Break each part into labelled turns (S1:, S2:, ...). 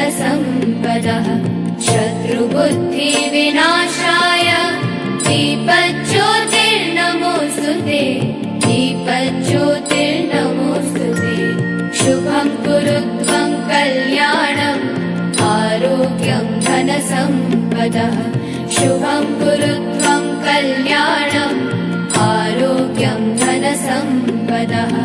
S1: धनसम्पदः शत्रुबुद्धिविनाशाय दीपज्योतिर्नमोऽस्तुते दीपज्योतिर्नमोऽस्तुते शुभं कुरु त्वं कल्याणम् आरोग्यं धनसम्पदः शुभं कुरु त्वं कल्याणम् आरोग्यं धनसम्पदः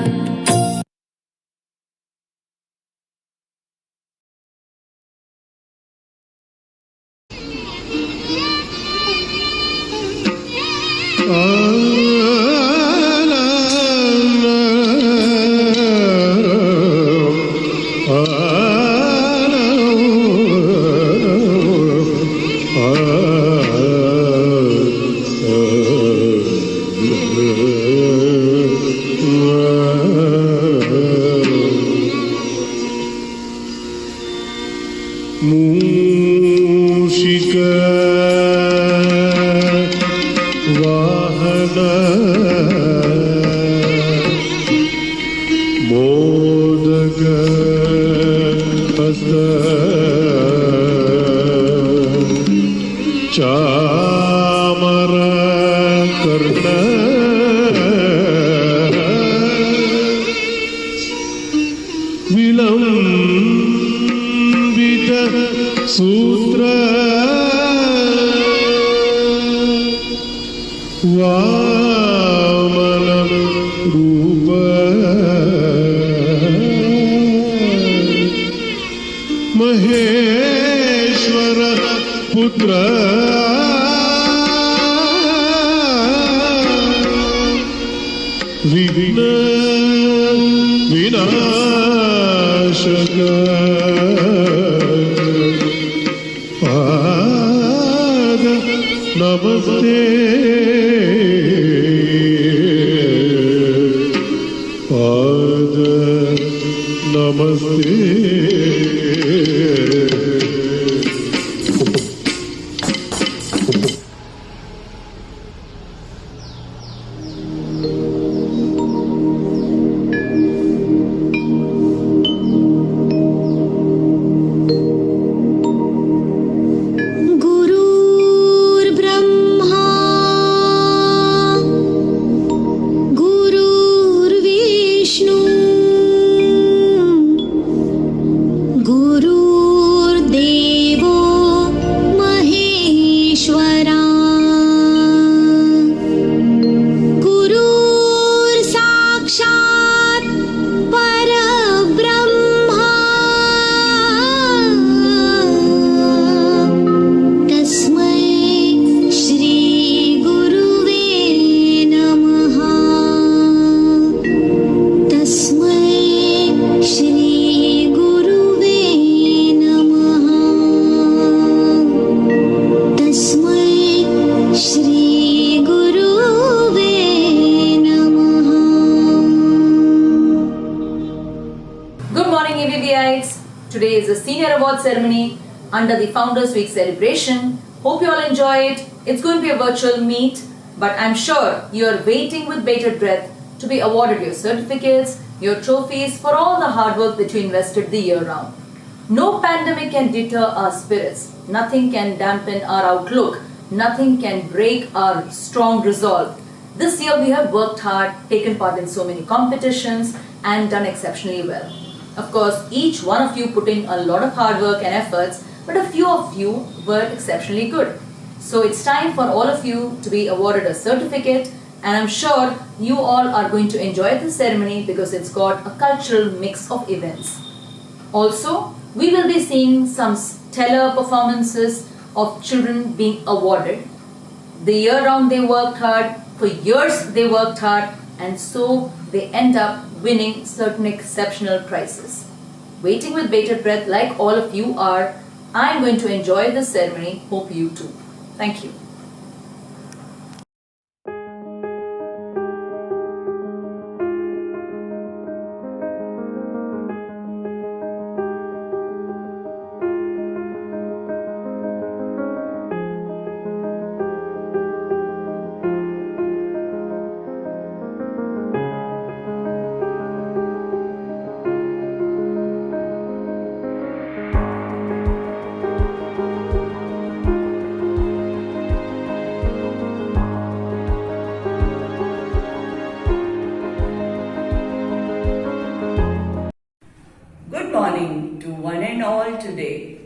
S2: Today is the Senior Award Ceremony under the Founders Week celebration. Hope you all enjoy it. It's going to be a virtual meet, but I'm sure you're waiting with bated breath to be awarded your certificates, your trophies for all the hard work that you invested the year round. No pandemic can deter our spirits. Nothing can dampen our outlook. Nothing can break our strong resolve. This year we have worked hard, taken part in so many competitions and done exceptionally well. Of course, each one of you put in a lot of hard work and efforts, but a few of you were exceptionally good. So it's time for all of you to be awarded a certificate, and I'm sure you all are going to enjoy this ceremony because it's got a cultural mix of events. Also, we will be seeing some stellar performances of children being awarded. The year round they worked hard, for years they worked hard, and so they end up winning certain exceptional prizes. Waiting with bated breath like all of you are, I'm going to enjoy this ceremony. Hope you too. Thank you.
S3: morning to one and all today.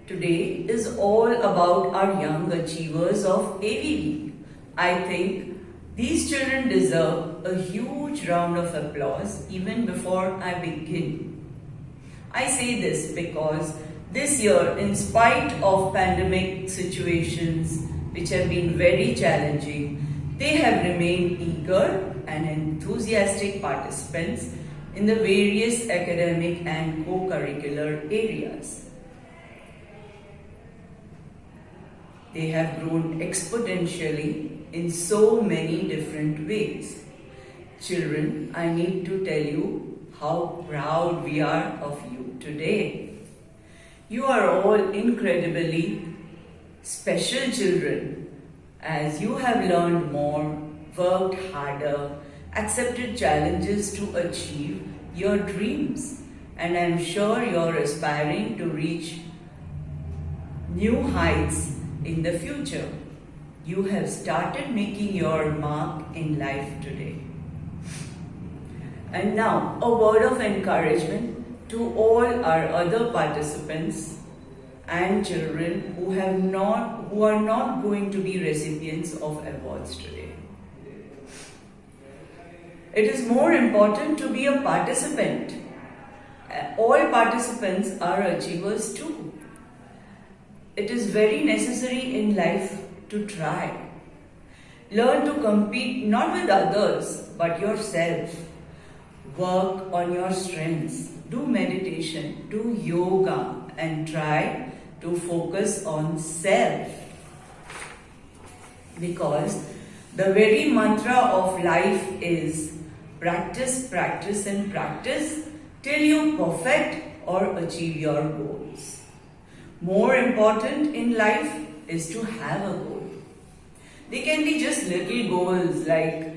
S3: Today is all about our young achievers of AVV. I think these children deserve a huge round of applause even before I begin. I say this because this year, in spite of pandemic situations which have been very challenging, they have remained eager and enthusiastic participants in the various academic and co-curricular areas. They have grown exponentially in so many different ways. Children, I need to tell you how proud we are of you today. You are all incredibly special children as you have learned more, worked harder, accepted challenges to achieve your dreams, and I am sure you're aspiring to reach new heights in the future. You have started making your mark in life today. And now, a word of encouragement to all our other participants and children who are not going to be recipients of awards today. It is more important to be a participant. All participants are achievers too. It is very necessary in life to try. Learn to compete not with others but yourself. Work on your strengths. Do meditation, do yoga, and try to focus on self. Because the very mantra of life is practice, practice, and practice till you perfect or achieve your goals. More important in life is to have a goal. They can be just little goals like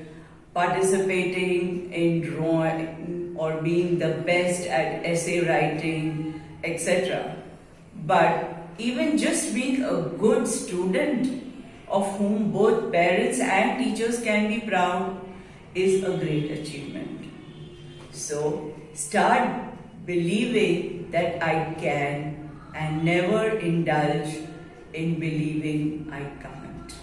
S3: participating in drawing or being the best at essay writing, etc. But even just being a good student of whom both parents and teachers can be proud is a great achievement. So start believing that I can and never indulge in believing I can't.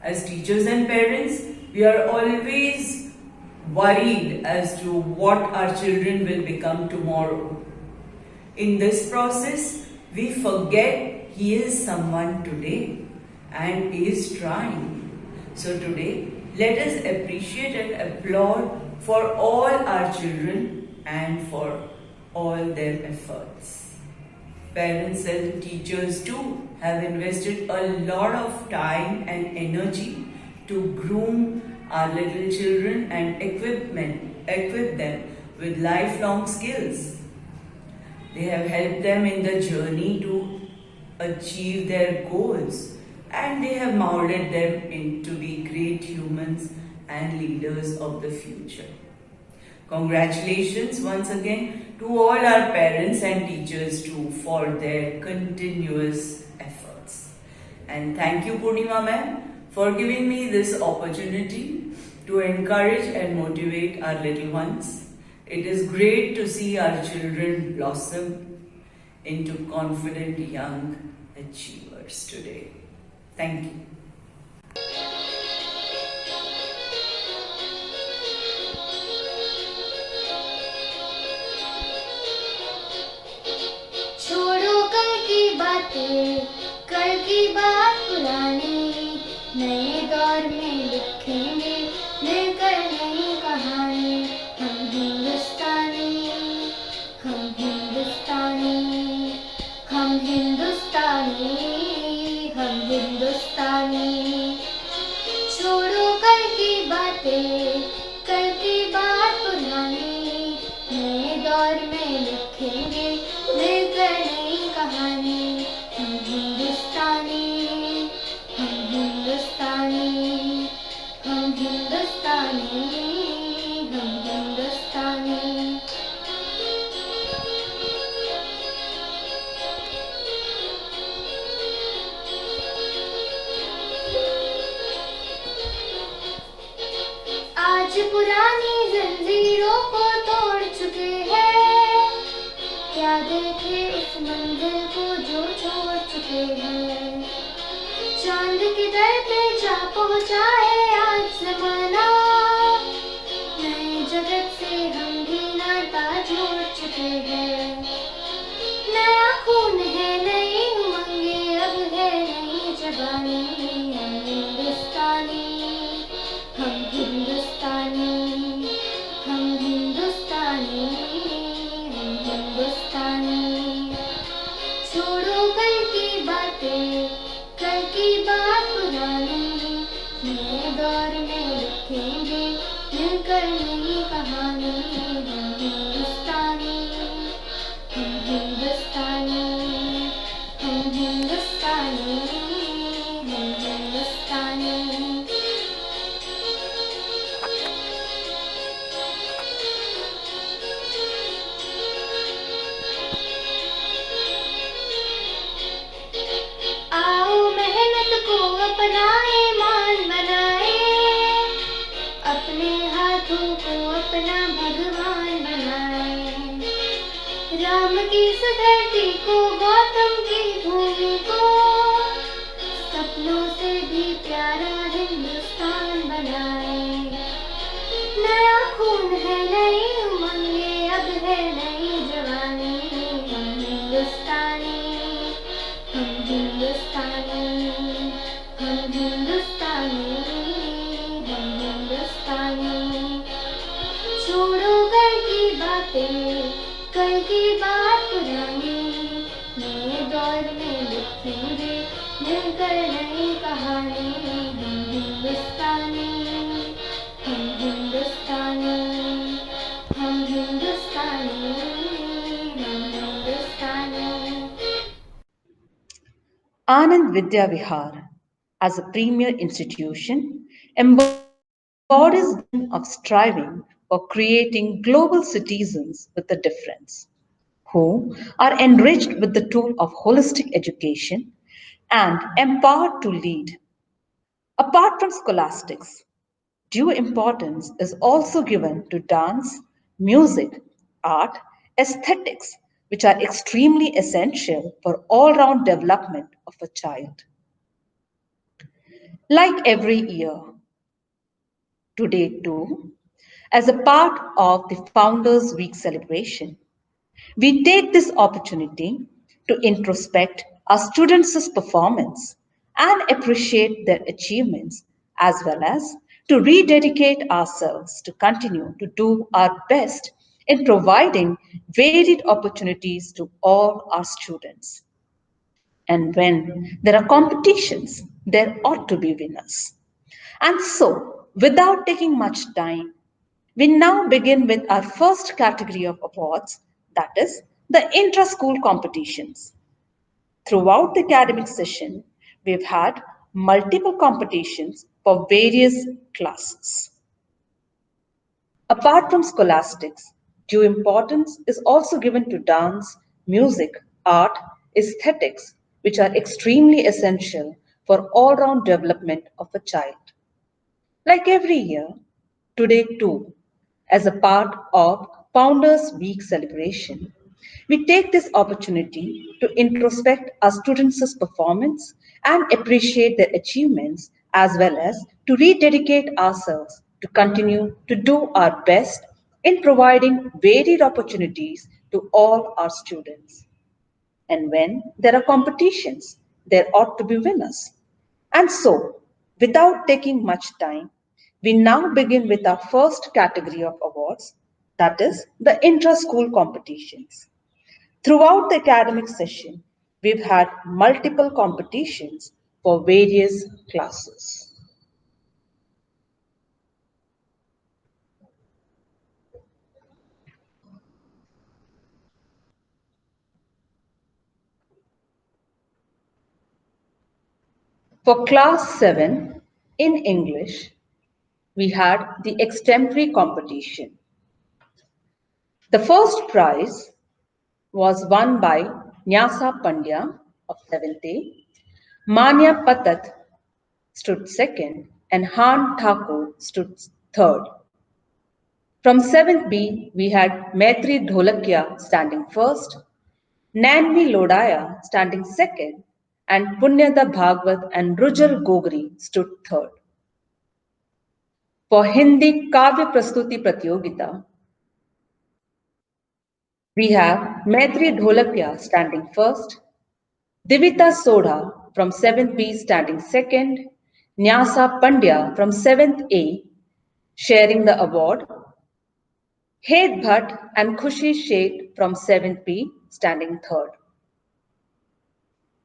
S3: As teachers and parents, we are always worried as to what our children will become tomorrow. In this process, we forget he is someone today and is trying. So today, let us appreciate and applaud for all our children and for all their efforts. Parents and teachers too have invested a lot of time and energy to groom our little children and equip them with lifelong skills. They have helped them in the journey to achieve their goals, and they have molded them into be great humans and leaders of the future. Congratulations once again to all our parents and teachers too for their continuous efforts. And thank you, Purnima ma'am, for giving me this opportunity to encourage and motivate our little ones. It is great to see our children blossom into confident young achievers today. Thank you.
S4: छोड़ो कल की बातें, कल की बात पुरानी, नए दौर में लिखेंगे मिलकर नई कहानी। हम हिंदुस्तानी, हम हिंदुस्तानी, हम हिंदुस्तानी, हम हिंदुस्तानी। छोड़ो कल की बातें, कल की बात पुरानी, नए दौर में लिखेंगे मिलकर नई कहानी। हम हिंदुस्तानी, हम हिंदुस्तानी, हम हिंदुस्तानी, हम हिंदुस्तानी। आज पुरानी जंजीरों को तोड़ चुके क्या देखे उस मंजिल को जो छोड़ चुके हैं। चांद की दर पे जा पहुंचा है आज जमाना, नए जगत से हम भी नाता जोड़ चुके हैं। नया खून है, नई उमंगे, अब है नई जवानी। हम हिंदुस्तानी, हम हिंदुस्तानी, हम हिंदुस्तानी, हम हिंदुस्तानी। छोड़ो कल की बातें, कल की बात पुरानी, नए दौर में लिखेंगे मिलकर नई कहानी। हम हिंदुस्तानी, हम हिंदुस्तानी, हम हिंदुस्तानी, हम हिंदुस्तानी। आओ मेहनत को अपनाए, मान बनाए, अपने हाथों को अपना भगवान बनाए। राम की सुधरती को, गौतम की भूमि को, सपनों से भी प्यारा हिंदुस्तान बनाए। नया खून है, नई उमंगे, अब है नई जवानी। हम हिंदुस्तानी, हम हिंदुस्तानी, हम हिंदुस्तानी, हम हिंदुस्तानी। छोड़ो कल की बातें, कल की बात पुरानी, नए दौर में लिखेंगे मिलकर नई कहानी। हम हिंदुस्तानी, हम हिंदुस्तानी, हम हिंदुस्तानी, हम हिंदुस्तानी।
S2: Anand Vidya Vihar, as a premier institution, embodies the vision of striving for creating global citizens with a difference, who are enriched with the tool of holistic education and empowered to lead. Apart from scholastics, due importance is also given to dance, music, art, aesthetics, which are extremely essential for all round development of a child. Like every year, today too, as a part of the Founders Week celebration, we take this opportunity to introspect our students' performance and appreciate their achievements, as well as to rededicate ourselves to continue to do our best in providing varied opportunities to all our students. And when there are competitions, there ought to be winners. And so, without taking much time, we now begin with our first category of awards, that is, the intra school competitions. Throughout the academic session, we've had multiple competitions for various classes. Apart from scholastics, due importance is also given to dance, music, art, aesthetics, which are extremely essential for all round development of a child. Like every year, today too, as a part of Founders Week celebration, we take this opportunity to introspect our students' performance and appreciate their achievements, as well as to rededicate ourselves to continue to do our best in providing varied opportunities to all our students. And when there are competitions, there ought to be winners. And so, without taking much time, we now begin with our first category of awards, that is the intra school competitions. Throughout the academic session, we've had multiple competitions for various classes. For class 7 in English, we had the extempore competition. The first prize was won by Nyasa Pandya of 7th A, Manya Patat stood second, and Han Thakur stood third. From 7th B, we had Maitri Dholakia standing first, Nanvi Lodaya standing second, and Punyada Bhagwat and Rujal Gogri stood third. For Hindi Kavya Prastuti Pratyogita, we have Maitri Dholapia standing first, Divita Sodha from 7th B standing second, Nyasa Pandya from 7th A sharing the award, Hed Bhatt and Khushi Sheth from 7th B standing third.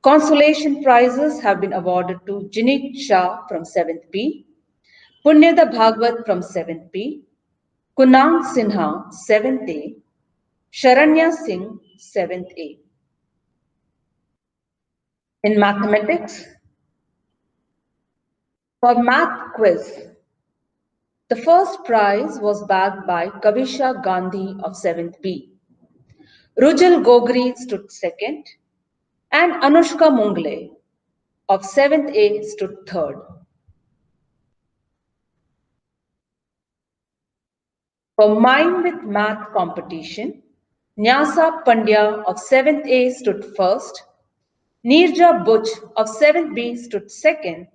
S2: Consolation prizes have been awarded to Jineet Shah from 7th B, Punyada Bhagwat from 7th B, Kunal Sinha 7th A, Sharanya Singh 7th A. In mathematics, for math quiz, the first prize was bagged by Kavisha Gandhi of 7th B. Rujal Gogri stood second, and Anushka Mungle of 7th A stood third. For Mind with Math competition, Nyasa Pandya of 7th A stood first, Neerja Butch of 7th B stood second,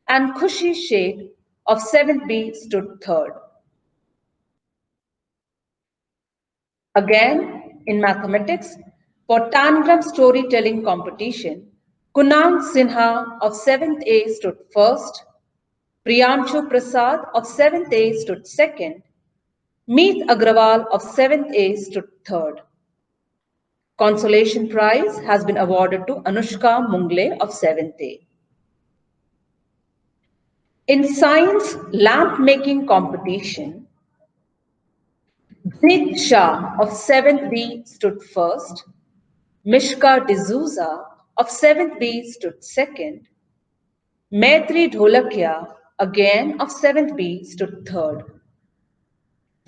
S2: and Khushi Sheth of 7th B stood third. Again, in mathematics, for Tangram storytelling competition, Kunal Sinha of 7th A stood first, Priyanshu Prasad of 7th A stood second, Meet Agrawal of 7th A stood third. Consolation prize has been awarded to Anushka Mungle of 7th A. In science lamp making competition, Znit Shah of 7th B stood first, Mishka D'Souza of 7th B stood second, Maitri Dholakia again of 7th B stood third.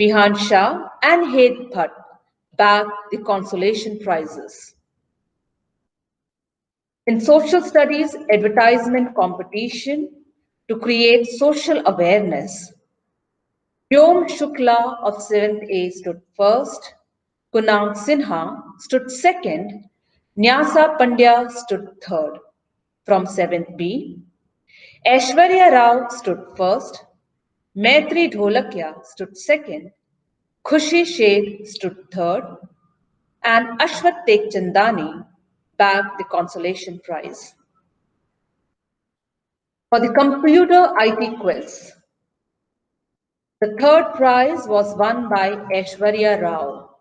S2: Vihan Shah and Hed Bhatt bagged the consolation prizes. In social studies advertisement competition to create social awareness, Vyom Shukla of 7th A stood first, Kunal Sinha stood second, Nyasa Pandya stood third. From 7th B, Aishwarya Rao stood first, Maitri Dholakia stood second, Khushi Sheth stood third, and Ashwat Tekchandani bagged the consolation prize. For the computer IT quiz, the third prize was won by Aishwarya Rao.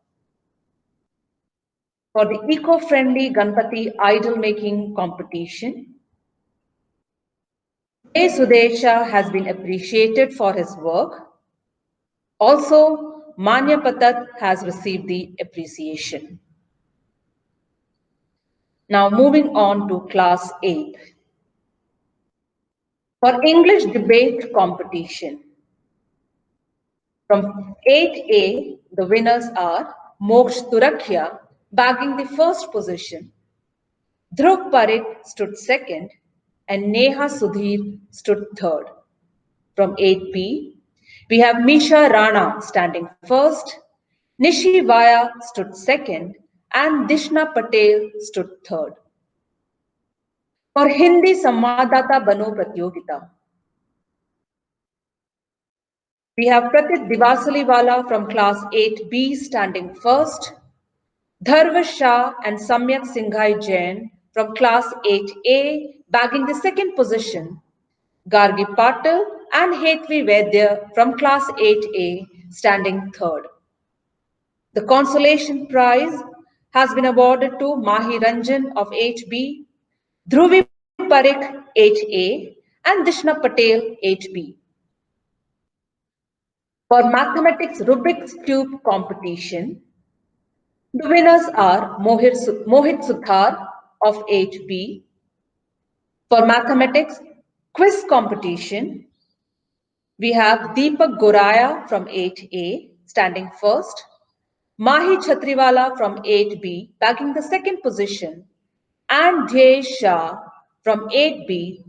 S2: For the eco-friendly Ganpati idol making competition, A. Sudesha has been appreciated for his work. Also, Manya Patat has received the appreciation. Now moving on to class 8. For English debate competition, from 8A, the winners are Moksh Turakhya bagging the first position, Dhruv Parekh stood second, and Neha Sudhir stood third. From 8B, we have Misha Rana standing first, Nishi Vaya stood second, and Dishna Patel stood third. For Hindi Samvadata Bano Pratyogita, we have Pratit Divasaliwala from class 8B standing first, Dharva Shah and Samyak Singhai Jain from class 8A bagging the second position, Gargi Patil and Hetvi Vaidya from class 8A standing third. The consolation prize has been awarded to Mahi Ranjan of 8B, Dhruvi Parekh 8A and Dishna Patel 8B. For mathematics Rubik's Cube competition, the winners are Mohit Suthar of 8B. For mathematics quiz competition, we have Deepak Goraya from 8A standing first, Mahi Chhatriwala from 8B bagging the second position, and Jay Shah from 8B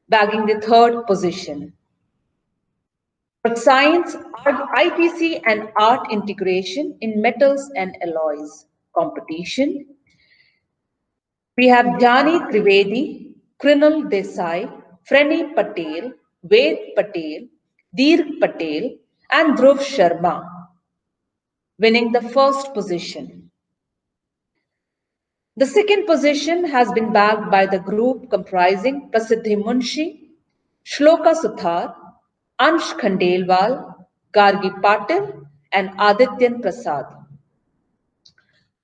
S2: bagging the third position. For science, ITC and art integration in metals and alloys competition, We have Dhyani Trivedi, Krinal Desai, Freni Patel, Ved Patel, Dirk Patel, and Dhruv Sharma, winning the first position. The second position has been bagged by the group comprising Prasiddhi Munshi, Shloka Suthar, Ansh Khandelwal, Gargi Patil, and Adityan Prasad.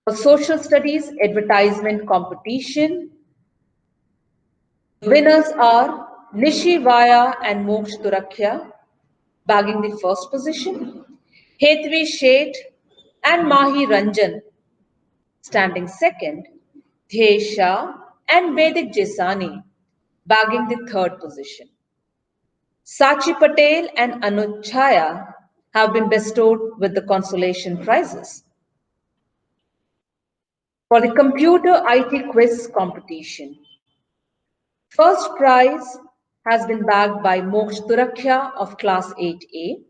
S2: For Social Studies Advertisement Competition, the winners are Nishi Vaya and Moksh Turakhya, bagging the first position, Hetvi Sheth and Mahi Ranjan, standing second, Dhey Shah and Vedic Jesani, bagging the third position. Sachi Patel and Anuj Chhaya have been bestowed with the consolation prizes. For the Computer IT Quiz competition, first prize has been bagged by Moksh Turakhya of Class 8A.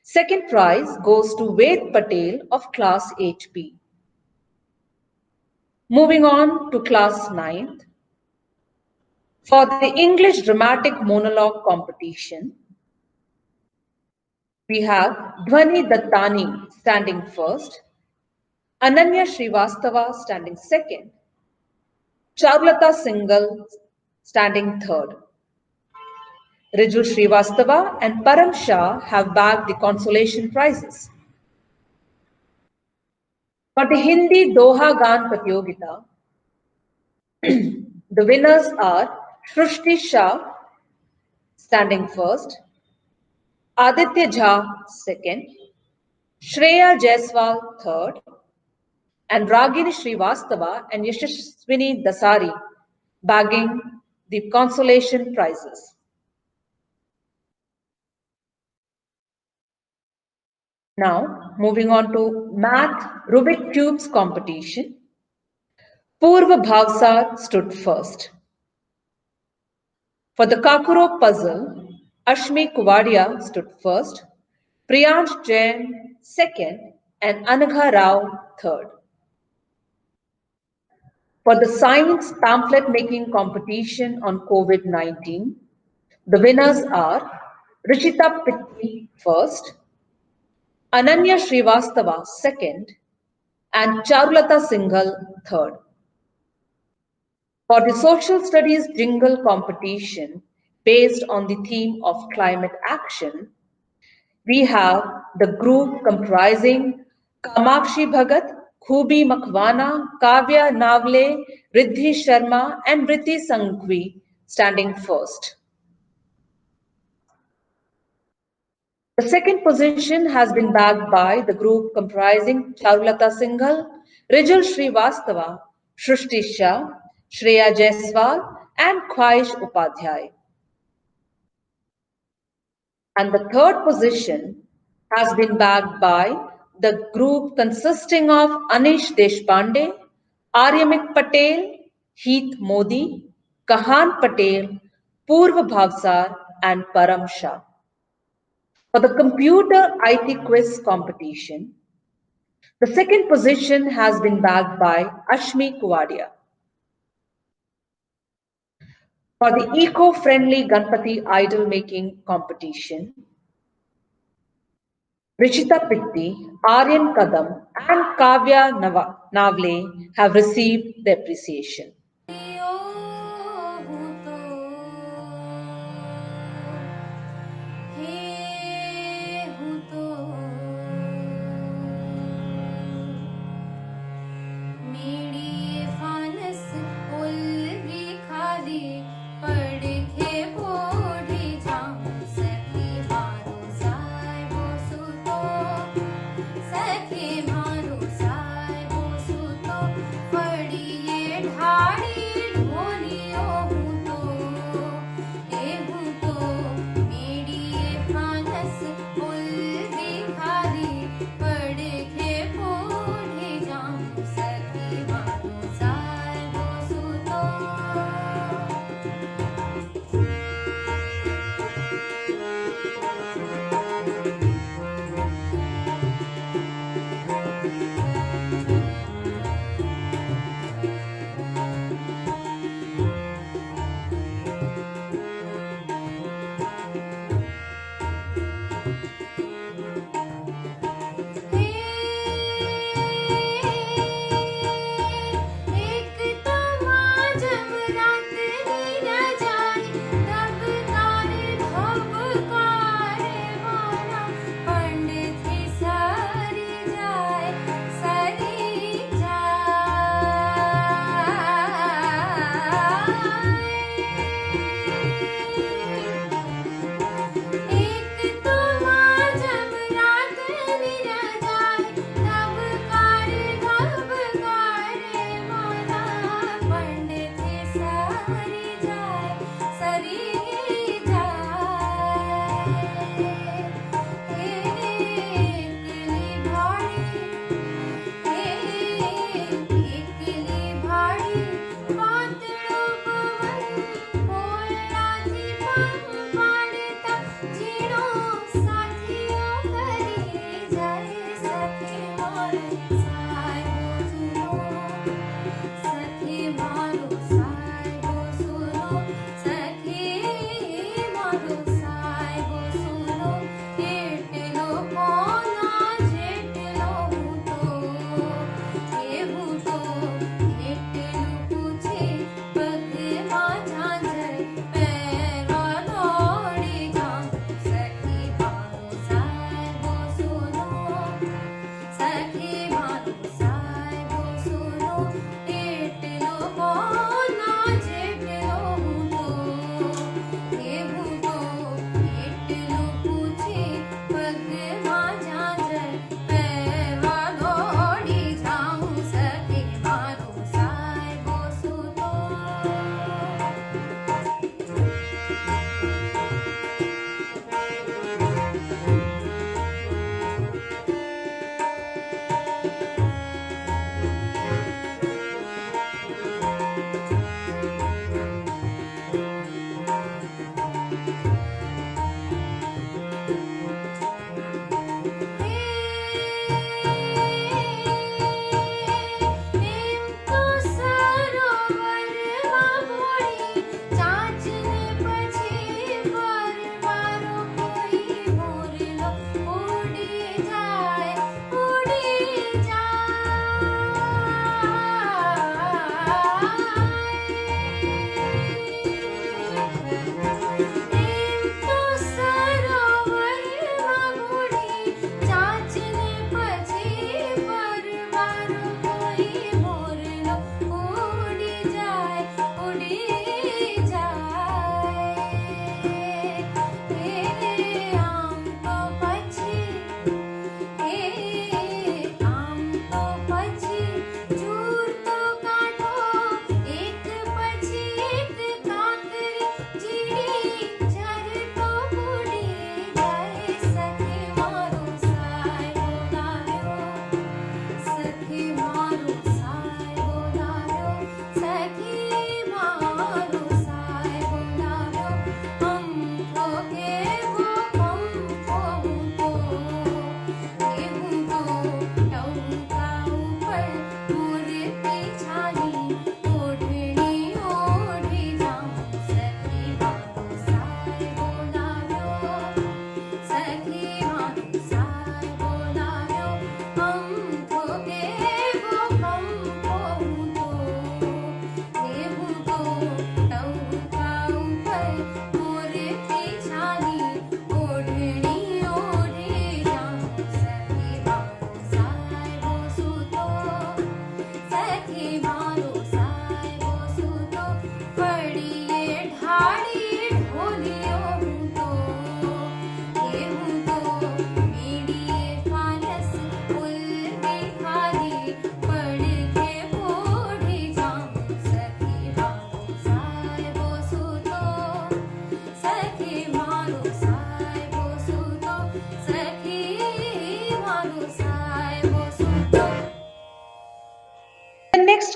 S2: Second prize goes to Ved Patel of Class 8B. Moving on to Class 9th. For the English Dramatic Monologue competition, we have Dhwani Dattani standing first, Ananya Srivastava standing second, Charulata Singhal standing third. Riju Srivastava and Param Shah have bagged the consolation prizes. For the Hindi Doha Gaan Pratyogita, the winners are Shrushti Shah standing first, Aditya Jha second, Shreya Jaiswal third, and Ragini Srivastava and Yashaswini Dasari bagging the consolation prizes. Now, moving on to Math Rubik Cubes competition. Purva Bhavsar stood first. For the Kakuro puzzle, Ashmi Kuvadia stood first, Priyansh Jain second, and Anagha Rao third. For the science pamphlet making competition on COVID-19, the winners are Rishita Pitti first, Ananya Srivastava second, and Charulata Singhal third. For the social studies jingle competition based on the theme of climate action, we have the group comprising Kamakshi Bhagat, Khubi Makhwana, Kavya Navle, Riddhi Sharma, and Riddhi Sanghvi standing first. The second position has been bagged by the group comprising Charulata Singhal, Rijal Srivastava, Shrushti Shah, Shreya Jaiswal, and Khwaish Upadhyay. And the third position has been bagged by the group consisting of Anish Deshpande, Aryamik Patel, Heath Modi, Kahan Patel, Purva Bhavsar, and Param Shah. For the computer IT quiz competition, the second position has been bagged by Ashmi Kuvadia. For the eco-friendly Ganpati idol making competition, Rishita Pitti, Aryan Kadam, and Kavya Navle have received the appreciation.
S4: Heart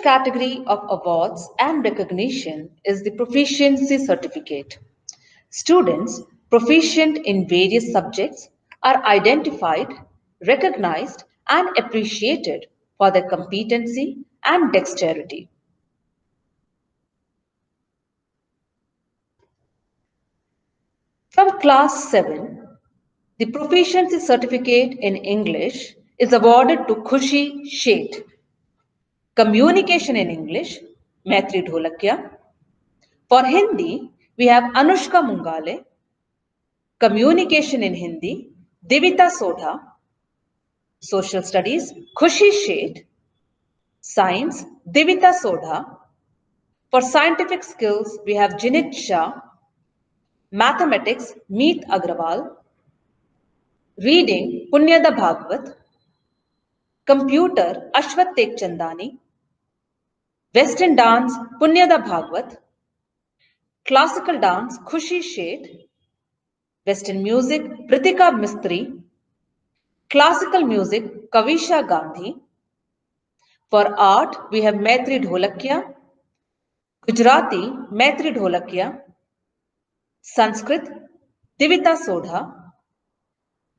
S2: next category of awards and recognition is the Proficiency Certificate. Students proficient in various subjects are identified, recognized, and appreciated for their competency and dexterity. From class 7, the Proficiency Certificate in English is awarded to Khushi Sheth. Communication in English, Maitri Dholakia. For Hindi, we have Anushka Mungale. Communication in Hindi, Divita Sodha. Social Studies, Khushi Sheth. Science, Divita Sodha. For scientific skills, we have Jinit Shah. Mathematics, Meet Agrawal. Reading, Punyada Bhagwat. Computer, Ashwat Tekchandani. Western dance, Punyada Bhagwat. Classical dance, Khushi Sheth. Western music, Pritika Mistry. Classical music, Kavisha Gandhi. For art, we have Maitri Dholakia. Gujarati, Maitri Dholakia. Sanskrit, Divita Sodha.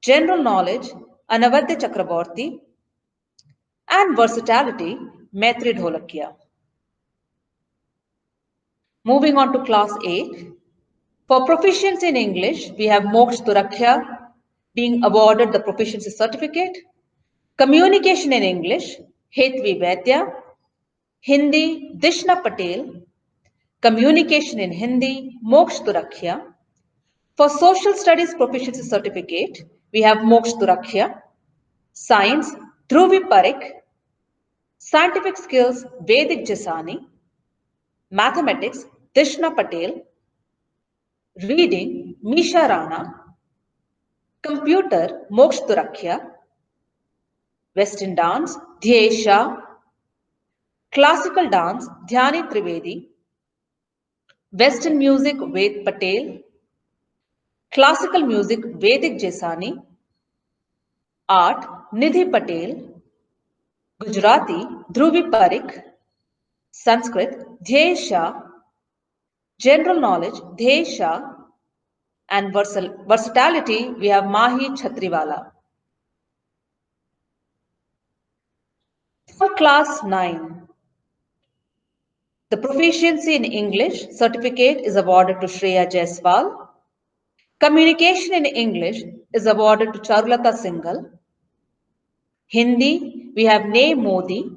S2: General knowledge, Anavadya Chakraborty. And versatility, Maitri Dholakia. Moving on to class 8. For proficiency in English, we have Moksh Turakhya being awarded the proficiency certificate. Communication in English, Hetvi Vaidya. Hindi, Dishna Patel. Communication in Hindi, Moksh Turakhya. For social studies proficiency certificate, we have Moksh Turakhya. Science, Dhruvi Parekh. Scientific skills, Vedic Jasani. Mathematics, Dishna Patel. Reading, Misha Rana. Computer, Moksh Turakhya. Western dance, Dhyesh Shah. Classical dance, Dhyani Trivedi. Western music, Ved Patel. Classical music, Vedic Jasani. Art, Nidhi Patel. Gujarati, Dhruvi Parekh. Sanskrit, Dhyesh Shah. General knowledge, Dhyesh Shah. And versatility, we have Mahi Chhatriwala. For class 9, the proficiency in English certificate is awarded to Shreya Jaiswal. Communication in English is awarded to Charulata Singhal. Hindi, we have Ne Modi.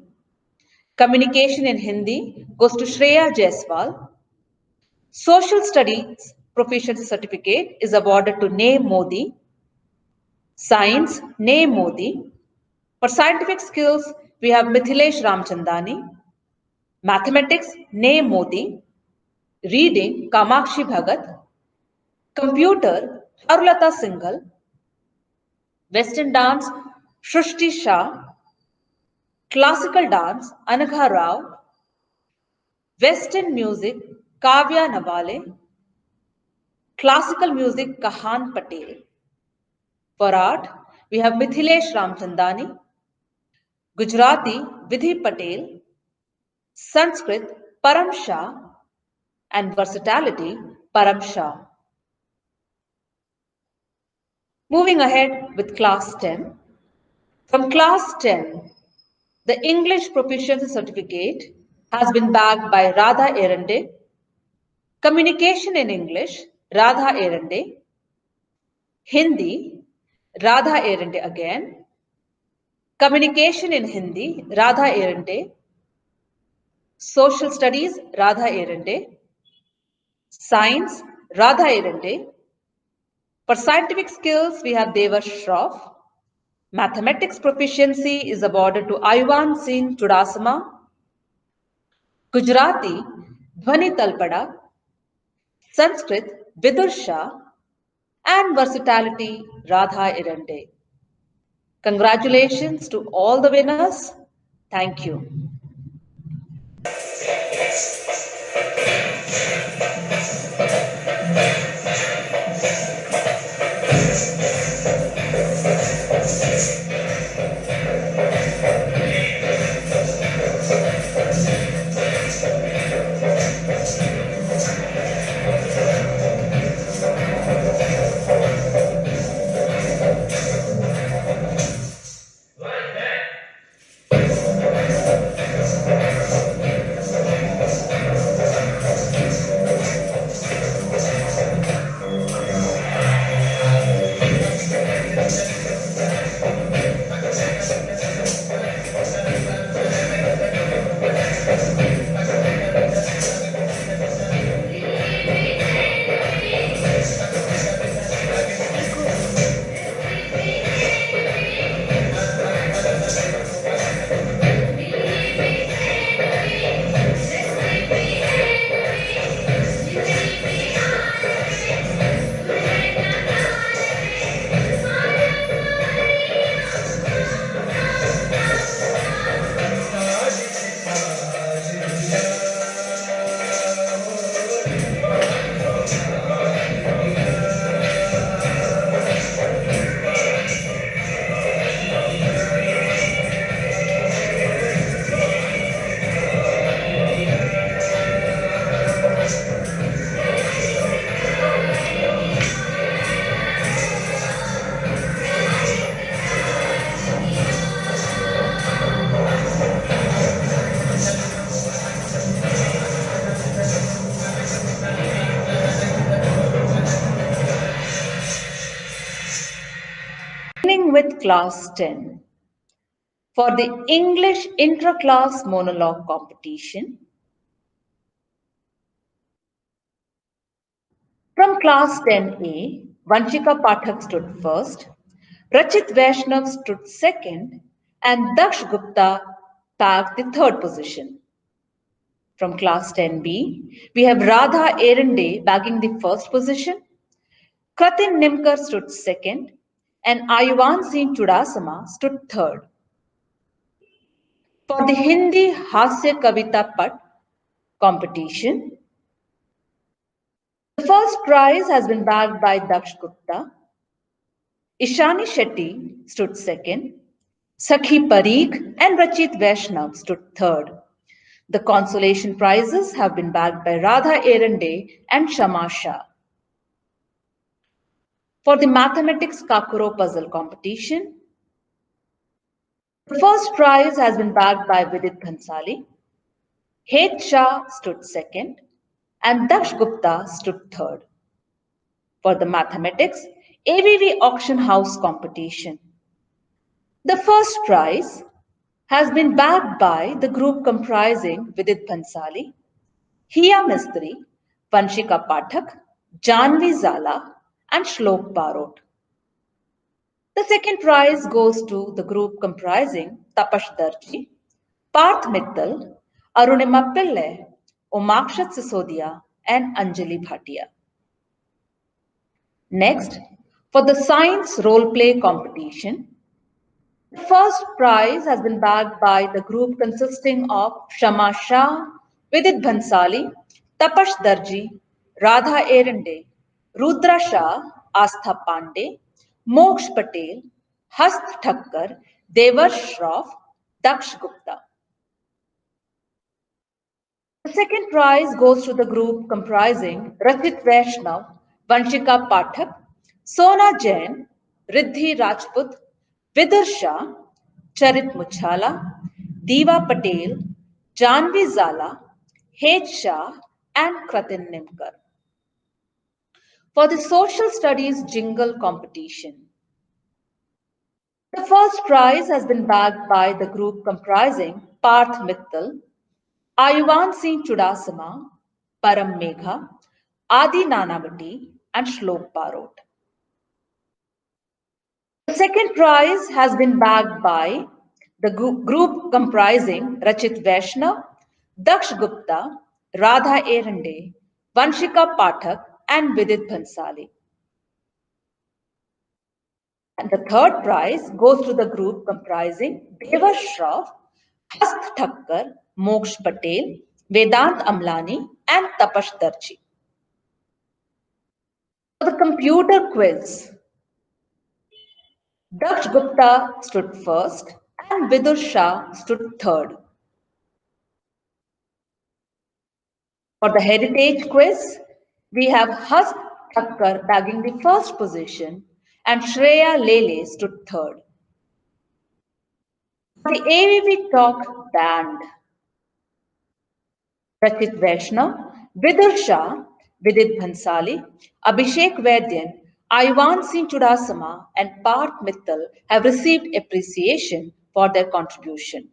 S2: Communication in Hindi goes to Shreya Jaiswal. Social Studies Proficiency Certificate is awarded to Ne Modi. Science, Ne Modi. For scientific skills, we have Mithilesh Ramchandani. Mathematics, Ne Modi. Reading, Kamakshi Bhagat. Computer, Charulata Singhal. Western dance, Shrishti Shah. Classical dance, Anagha Rao. Western music, Kavya Nawale. Classical music, Kahan Patel. For art, we have Mithilesh Ramchandani. Gujarati, Vidhi Patel. Sanskrit, Param Shah. And versatility, Param Shah. Moving ahead with class 10. From class 10, the English Proficiency Certificate has been bagged by Radha Erande. Communication in English, Radha Erande. Hindi, Radha Erande again. Communication in Hindi, Radha Erande. Social Studies, Radha Erande. Science, Radha Erande. For scientific skills, we have Devash Shroff. Mathematics proficiency is awarded to Ivan Singh Chudasama. Gujarati, Dhvani Talpada. Sanskrit, Vidur Shah. And versatility, Radha Erande. Congratulations to all the winners. Thank you. class 10 for the English intra-class monologue competition. From class 10A, Vanshika Pathak stood first, Rachit Vaishnav stood second, and Daksh Gupta bagged the third position. From class 10B, we have Radha Erinde bagging the first position, Kratin Nimkar stood second, and Ayuvan Singh Chudasama stood third. For the Hindi Hasya Kavita Pat competition, the first prize has been bagged by Daksh Gupta. Ishani Shetty stood second. Sakhi Parikh and Rachit Vaishnav stood third. The consolation prizes have been bagged by Radha Erinde and Shama Shah. For the mathematics Kakuro puzzle competition, the first prize has been bagged by Vidit Bhansali. Het Shah stood second and Daksh Gupta stood third. For the mathematics AVV auction house competition, the first prize has been bagged by the group comprising Vidit Bhansali, Hiya Mistri, Vanshika Pathak, Janvi Zala, and Shlok Barot. The second prize goes to the group comprising Tapash Darji, Parth Mittal, Arunima Pillai, Omakshat Sisodia, and Anjali Bhatia. Next, for the science role play competition, the first prize has been bagged by the group consisting of Shama Shah, Vidit Bhansali, Tapash Darji, Radha Erinde, Rudra Shah, Astha Pandey, Moksh Patel, Hast Thakkar, Devarsh Shroff, Daksh Gupta. The second prize goes to the group comprising Rachit Vaishnav, Vanshika Pathak, Sona Jain, Riddhi Rajput, Vidar Shah, Charit Muchala, Diva Patel, Janvi Zala, Het Shah, and Kratin Nimkar. For the social studies jingle competition, the first prize has been bagged by the group comprising Parth Mittal, Ayuvan Singh Chudasama, Param Megha, Adi Nanavati, and Shlok Barot. The second prize has been bagged by the group comprising Rachit Vaishnav, Daksh Gupta, Radha Erinde, Vanshika Pathak, and Vidit Bhansali. And the third prize goes to the group comprising Deva Shroff, Hast Thakkar, Moksh Patel, Vedant Amlani, and Tapash Darji. For the computer quiz, Daksh Gupta stood first and Vidur Shah stood third. For the heritage quiz, we have Hast Thakkar bagging the first position and Shreya Lele stood third. For the AVV Talk band, Rachit Vaishnav, Vidur Shah, Vidit Bhansali, Abhishek Vaidyan, Ayuvan Singh Chudasama, and Parth Mittal have received appreciation for their contribution.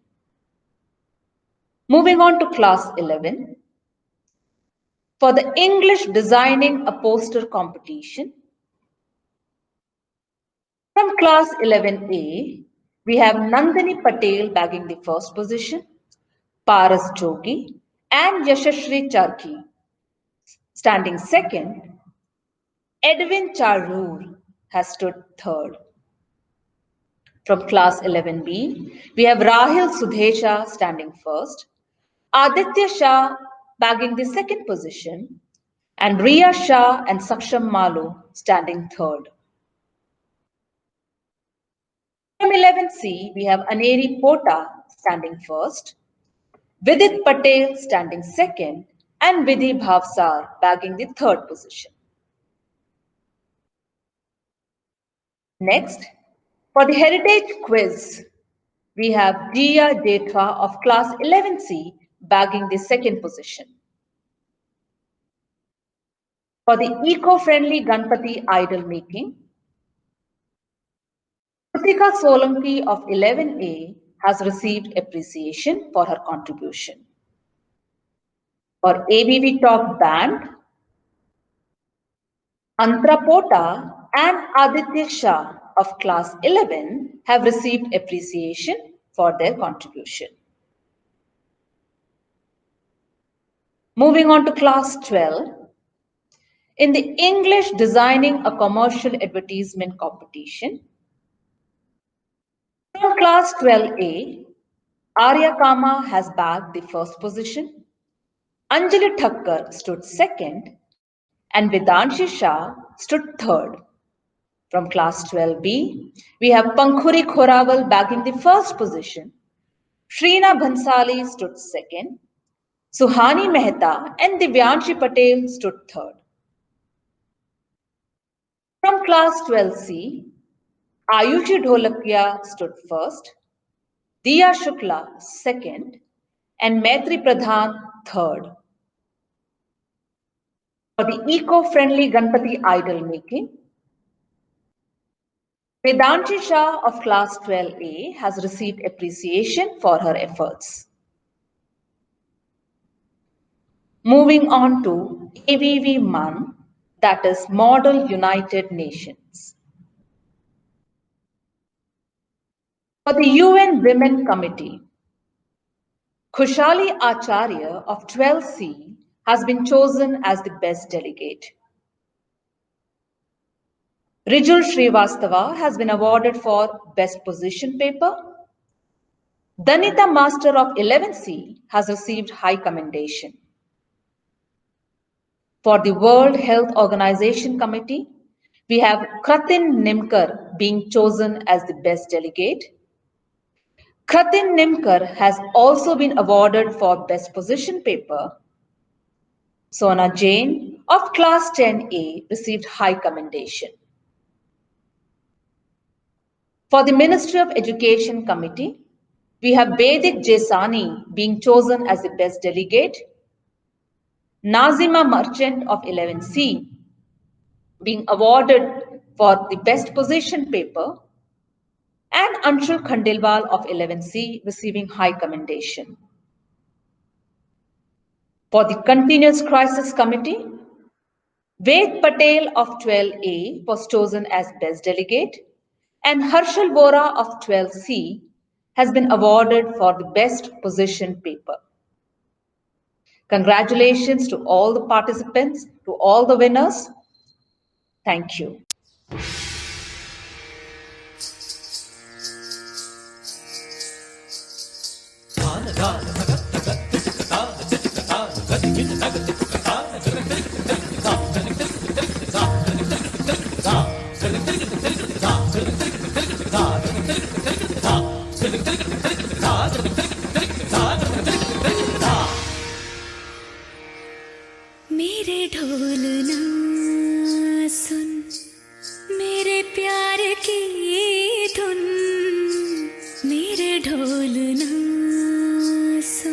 S2: Moving on to class 11. For the English Designing a Poster competition, from class 11A, we have Nandini Patel bagging the first position, Paras Jogi, and Yashashri Charki standing second. Edwin Charur has stood third. From class 11B, we have Rahil Sudhesha standing first, Aditya Shah bagging the second position, and Riya Shah and Saksham Malu standing third. From 11C, we have Aneri Pota standing first, Vidit Patel standing second, and Vidhi Bhavsar bagging the third position. Next, for the heritage quiz, we have Jia Jetwa of class 11C bagging the second position. For the eco-friendly Ganpati idol making, the Krutika Solanki of 11A has received appreciation for her contribution. For ABV Top Band, Antra Pota and Aditya Shah of class 11 have received appreciation for their contribution. Moving on to class 12, in the English Designing a Commercial Advertisement competition, from class 12A, Arya Kama has bagged the first position, Anjali Thakkar stood second, and Vedanshi Shah stood third. From class 12B, we have Pankhuri Khorawal bagging the first position, Shrina Bhansali stood second, Suhani Mehta and Divyanshi Patel stood third. From class 12C, Ayushi Dholakia stood first, Diya Shukla second, and Maitri Pradhan third. For the eco-friendly Ganpati idol making, Vedanshi Shah of class 12A has received appreciation for her efforts. Moving on to AVV MUN, that is Model United Nations. For the UN Women Committee, Khushali Acharya of 12C has been chosen as the best delegate. Rijul Srivastava has been awarded for Best Position Paper. Danita Master of 11C has received high commendation. For the World Health Organization Committee, we have Kratin Nimkar being chosen as the best delegate. Kratin Nimkar has also been awarded for Best Position Paper. Sona Jain of Class 10A received high commendation. For the Ministry of Education Committee, we have Bedik Jesani being chosen as the best delegate, Nazima Merchant of 11C being awarded for the Best Position Paper, and Anshul Khandelwal of 11C receiving high commendation. For the Continuous Crisis Committee, Ved Patel of 12A was chosen as Best Delegate, and Harshal Vora of 12C has been awarded for the Best Position Paper. Congratulations to all the participants, to all the winners. Thank you.
S1: मेरे ढोल ना सुन, मेरे प्यार की धुन, मेरे ढोल ना सुन।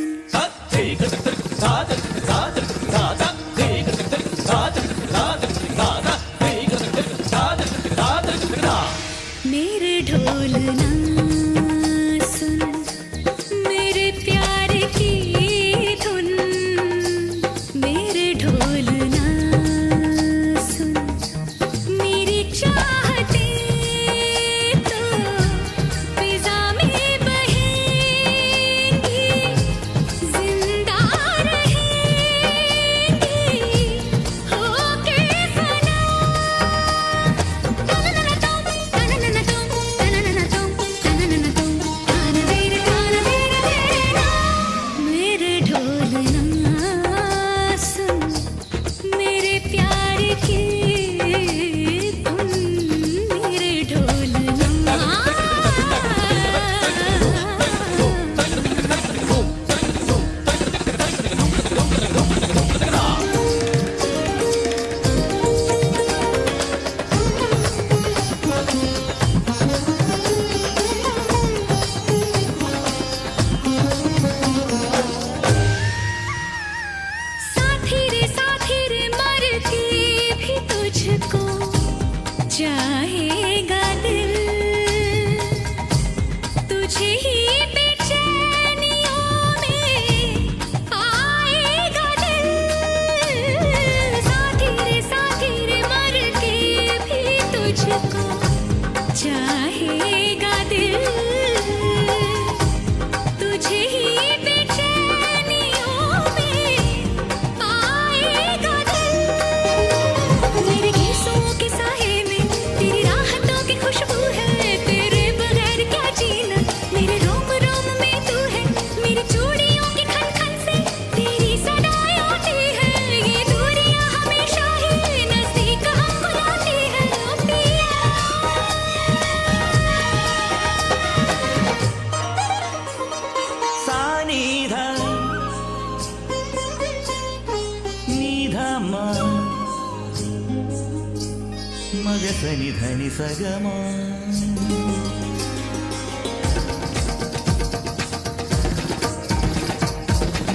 S5: మగసని ధని సగమా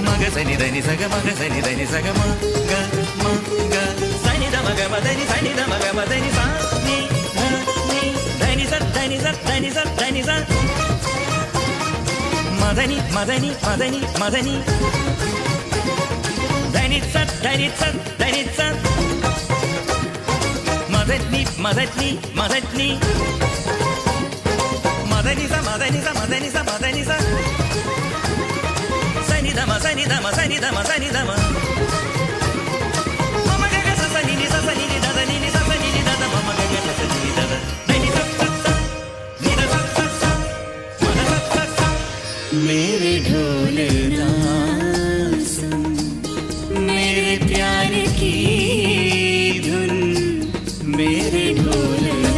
S5: మగసని ధని సగ మగసని ధని సగమ గ మ గ సని ద మగ మదని సని ద మగ మదని సా ని ధ ని ధని స ధని స ధని స ధని స మదని మదని మదని మదని ధని స ధని స ధని స మదని మదని మదని మదని స మదని స మదని స మదని స సని దమ సని దమ సని దమ సని దమ మమ గగ స సని ని స సని ని దద ని ని స సని ని దద మమ గగ స సని ని దద ని స స స ని ద స స స మ ద స స స मेरे ढोलना सुन मेरे प्यार की धुन मेरे ढोलना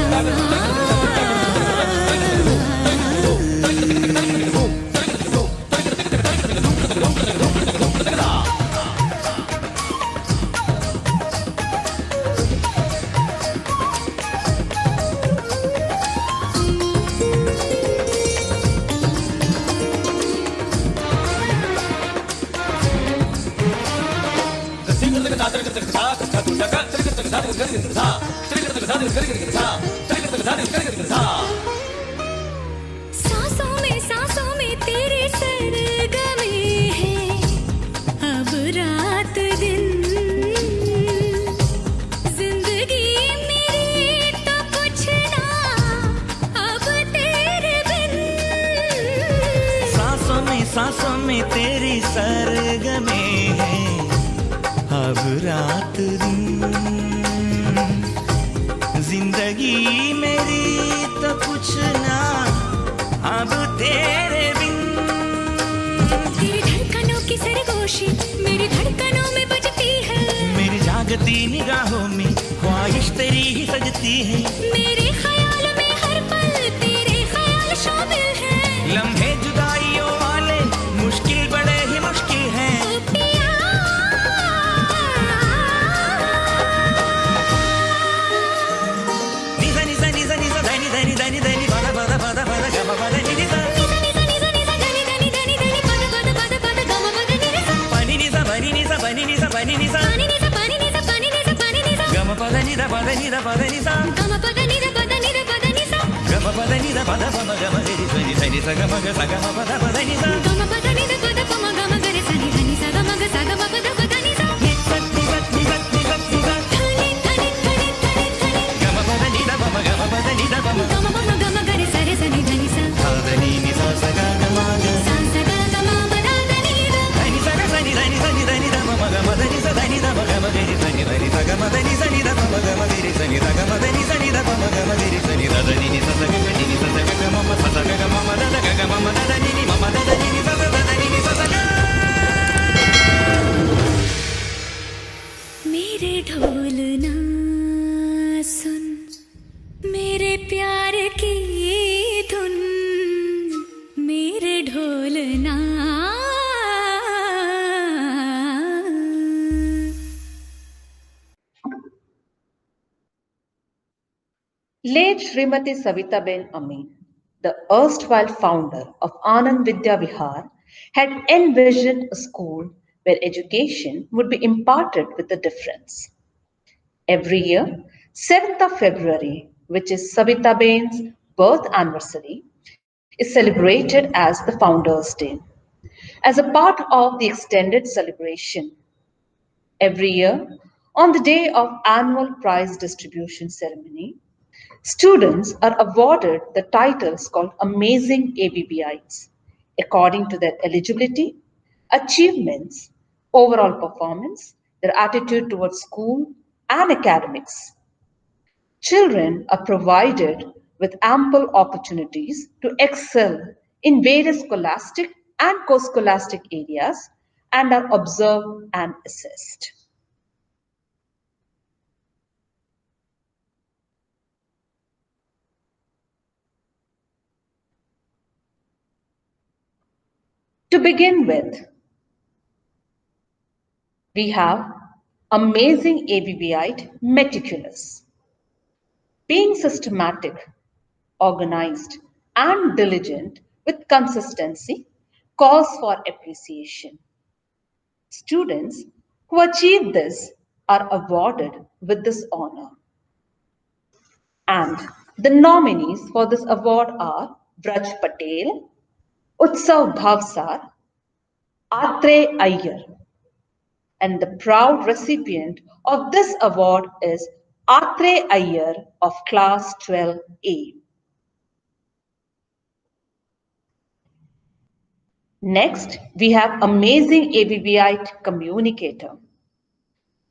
S1: सांसों में तेरे सरगमे हैं अब रात दिन जिंदगी मेरी तो कुछ ना अब तेरे बिन
S5: सांसों में तेरी सरगमे है अब रात दिन जिंदगी मेरी तो कुछ ना अब तेरे बिन
S1: तेरी धड़कनों की सरगोशी मेरी धड़कनों में बजती है
S5: मेरी जागती निगाहों में ख्वाहिश तेरी ही सजती है
S1: मेरे ख्याल में हर पल तेरे ख्याल शामिल है
S5: लम्हे जुदाइयों वाले मुश्किल बड़े ही मुश्किल हैं
S1: ओ पिया
S5: निजा निजा निजा निजा धनी धनी धनी धनी बदा बदा बदा बदा गम बदा नि निजा pani niza pani niza pani niza pani niza gama pada nida pada nida pada niza gama pada nida pada pama gama gari sani sani sa gama ga sa gama pada pada niza niza niza niza niza niza gama pada nida pama gama pada nida pama adani niza sa gama ga dani sa ga sani dani sani dani da pama gama dani sa dani da pama gama gari sani dani sa gama dani sani da pama gama gari sani da gama dani sani da pama gama gari sani da dani ni sa sa ga ni ni sa sa ga mama sa sa ga mama da da ga mama da ni ni mama da ni ni sa sa da ni ni sa sa ga
S1: मेरे ढोलना सुन मेरे प्यार की धुन मेरे ढोलना
S2: Late Srimati Savitaben Amin, the erstwhile founder of Anand Vidya Vihar, had envisioned a school where education would be imparted with a difference. Every year, 7th of February, which is Savitaben's birth anniversary, is celebrated as the Founders' Day. As a part of the extended celebration, every year, on the day of annual prize distribution ceremony, students are awarded the titles called Amazing ABBItes according to their eligibility, achievements, overall performance, their attitude towards school and academics. Children are provided with ample opportunities to excel in various scholastic and co-scholastic areas and are observed and assessed. To begin with, we have amazing ABBIte Meticulous. Being systematic, organized, and diligent with consistency calls for appreciation. Students who achieve this are awarded with this honor. And the nominees for this award are Vraj Patel, Utsav Bhavsar, Atre Iyer. And the proud recipient of this award is Atre Iyer of Class 12A. Next, we have Amazing ABBite Communicator.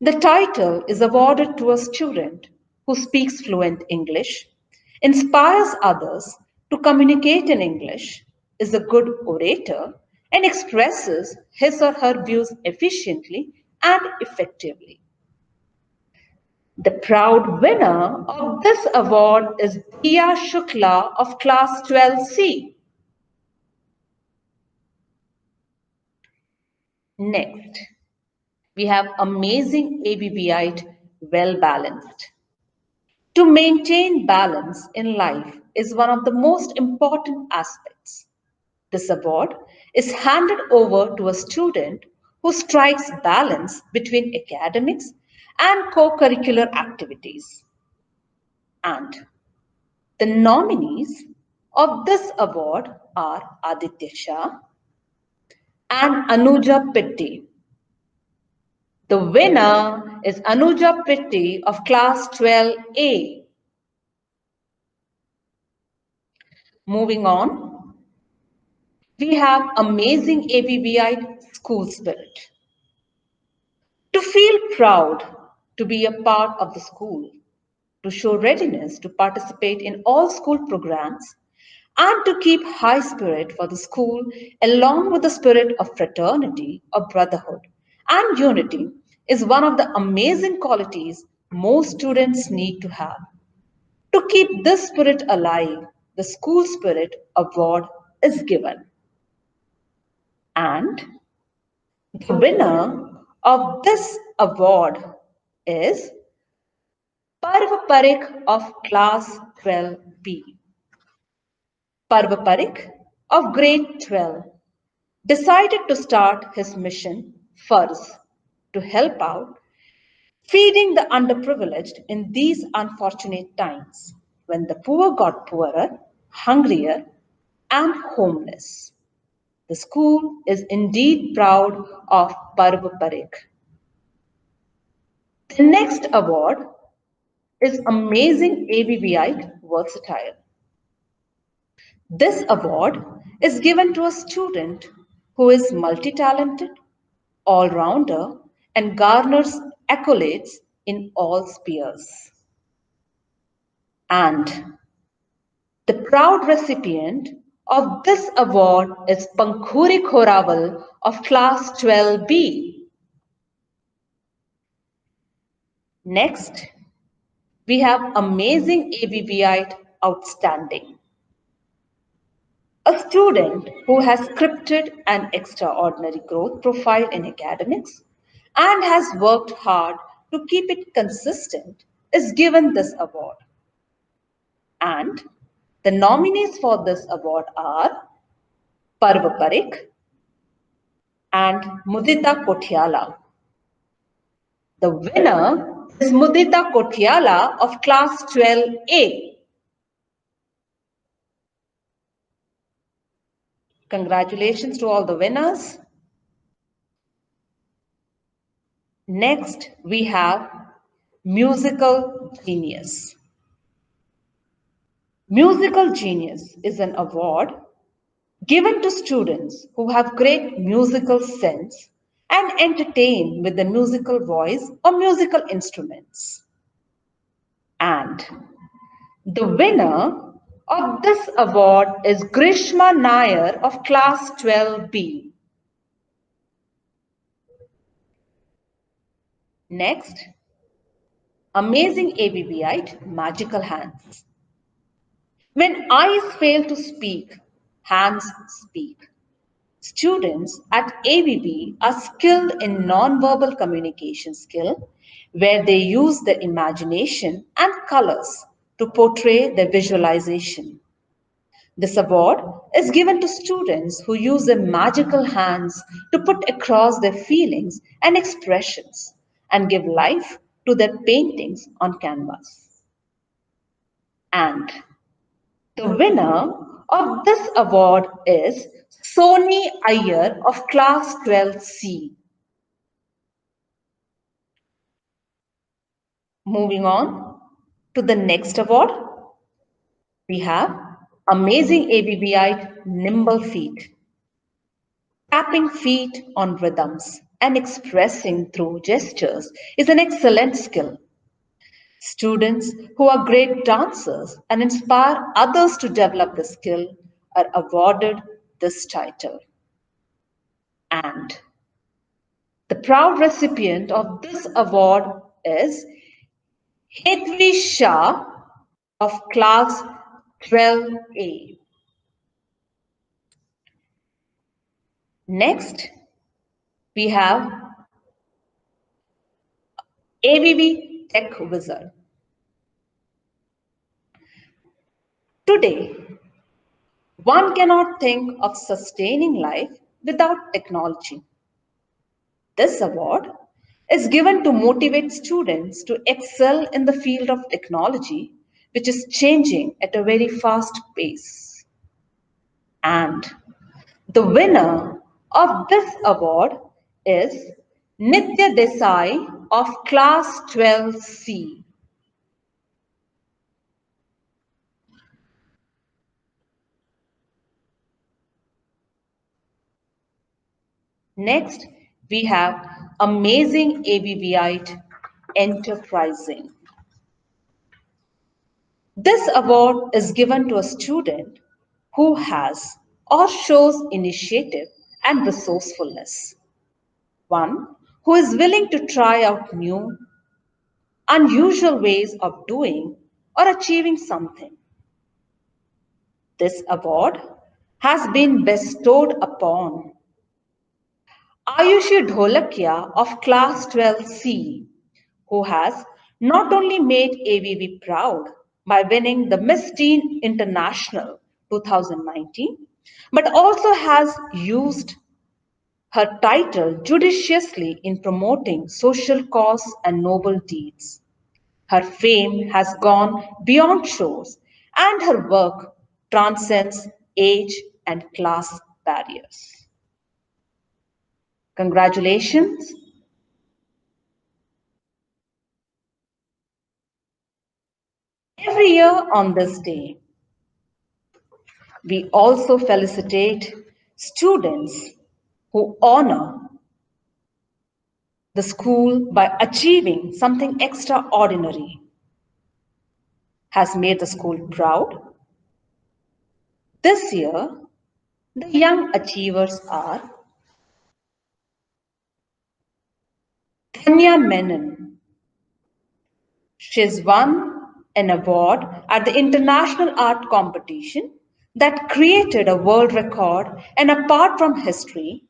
S2: The title is awarded to a student who speaks fluent English, inspires others to communicate in English, is a good orator, and expresses his or her views efficiently and effectively. The proud winner of this award is Diya Shukla of Class 12C. Next, we have Amazing ABBite Well Balanced. To maintain balance in life is one of the most important aspects. This award is handed over to a student who strikes balance between academics and co-curricular activities. And the nominees of this award are Aditya Shah and Anuja Pitti. The winner is Anuja Pitti of Class 12A. Moving on, we have Amazing ABBite School Spirit. To feel proud to be a part of the school, to show readiness to participate in all school programs, and to keep high spirit for the school along with the spirit of fraternity or brotherhood and unity is one of the amazing qualities most students need to have. To keep this spirit alive, the School Spirit Award is given. And the winner of this award is Parv Parikh of Class 12B. Parv Parikh of Grade 12 decided to start his mission Farz to help out feeding the underprivileged in these unfortunate times when the poor got poorer, hungrier, and homeless. The school is indeed proud of Parv Parikh. The next award is Amazing ABBite Versatile. This award is given to a student who is multi-talented, all-rounder, and garners accolades in all spheres. And the proud recipient of this award is Pankhuri Khorawal of Class 12B. Next, we have Amazing ABBite Outstanding. A student who has scripted an extraordinary growth profile in academics and has worked hard to keep it consistent is given this award. And the nominees for this award are Parv Parikh and Mudita Kotiala. The winner is Mudita Kotiala of Class 12A. Congratulations to all the winners. Next, we have Musical Genius. Musical Genius is an award given to students who have great musical sense and entertain with the musical voice or musical instruments. And the winner of this award is Grishma Nair of Class 12B. Next, Amazing ABBite Magical Hands. When eyes fail to speak, hands speak. Students at ABB are skilled in non-verbal communication skill, where they use their imagination and colors to portray their visualization. This award is given to students who use their magical hands to put across their feelings and expressions and give life to their paintings on canvas. And the winner of this award is Sony Iyer of Class 12C. Moving on to the next award, we have Amazing ABBite Nimble Feet. Tapping feet on rhythms and expressing through gestures is an excellent skill. Students who are great dancers and inspire others to develop the skill are awarded this title. And the proud recipient of this award is Hetvi Shah of Class 12A. Next, we have ABB Tech Wizard. Today, one cannot think of sustaining life without technology. This award is given to motivate students to excel in the field of technology, which is changing at a very fast pace. And the winner of this award is Nitya Desai of Class 12C. Next, we have Amazing ABBite Enterprising. This award is given to a student who has or shows initiative and resourcefulness. One who is willing to try out new, unusual ways of doing or achieving something. This award has been bestowed upon Ayushi Dholakia of Class 12C, who has not only made ABV proud by winning the Miss Teen International 2019, but also has used her title judiciously in promoting social cause and noble deeds. Her fame has gone beyond shores, and her work transcends age and class barriers. Congratulations. Every year on this day, we also felicitate students who honor the school by achieving something extraordinary, has made the school proud. This year, the young achievers are Dhanya Menon. She's won an award at the International Art Competition that created a world record, and apart from history,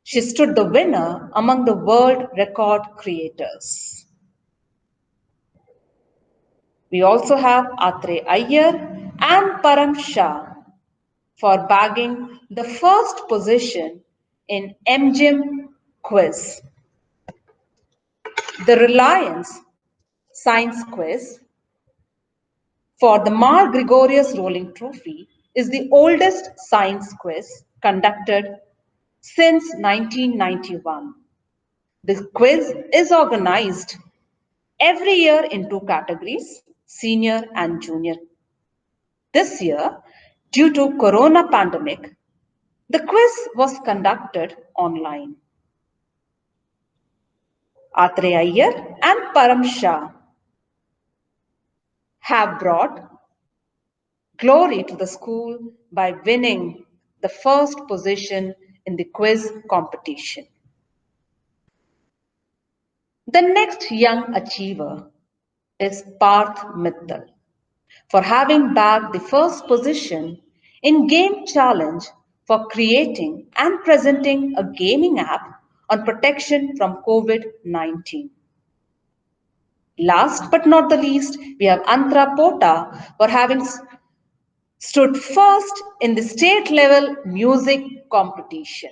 S2: she stood the winner among the world record creators. We also have Atre Iyer and Param Shah for bagging the first position in MGIM quiz. The Reliance Science Quiz for the Mar Gregorius Rolling Trophy is the oldest science quiz conducted since 1991. The quiz is organized every year in two categories, senior and junior. This year, due to corona pandemic, the quiz was conducted online. Atre Iyer and Param Shah have brought glory to the school by winning the first position in the quiz competition. The next young achiever is Parth Mittal for having bagged the first position in Game Challenge for creating and presenting a gaming app on protection from COVID-19.
S6: Last but not the least, we have Antra Pota for having stood first in the state level music competition.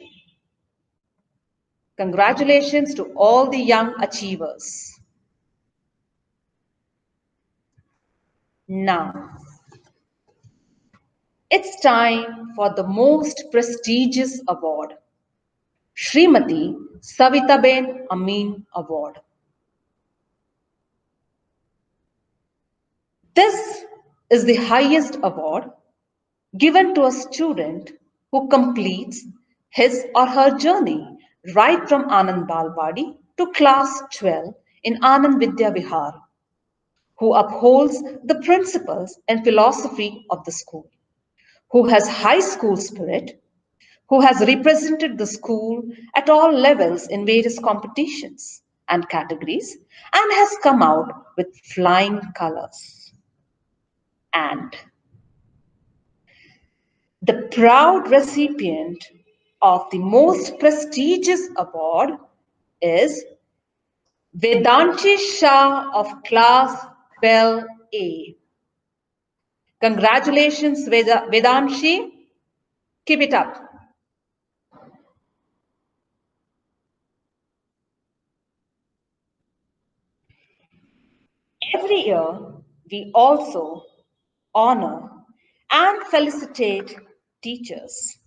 S6: Congratulations to all the young achievers. Now, it's time for the most prestigious award, Srimati Savitaben Amin Award. This is the highest award given to a student who completes his or her journey right from Anand Balwadi to class 12 in Anand Vidya Vihar, who upholds the principles and philosophy of the school, who has high school spirit, who has represented the school at all levels in various competitions and categories, and has come out with flying colors. And the proud recipient of the most prestigious award is Vedanshi Shah of class 12A. Congratulations, Vedanshi. Keep it up. Every year, we also honor and felicitate teachers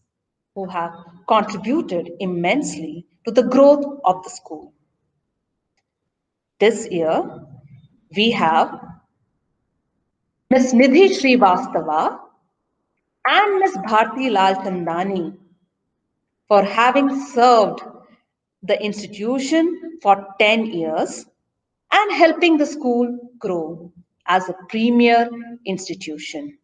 S6: who have contributed immensely to the growth of the school. This year, we have Ms. Nidhi Srivastava and Ms. Bharti Lal Chandani for having served the institution for 10 years and helping the school grow as a premier institution.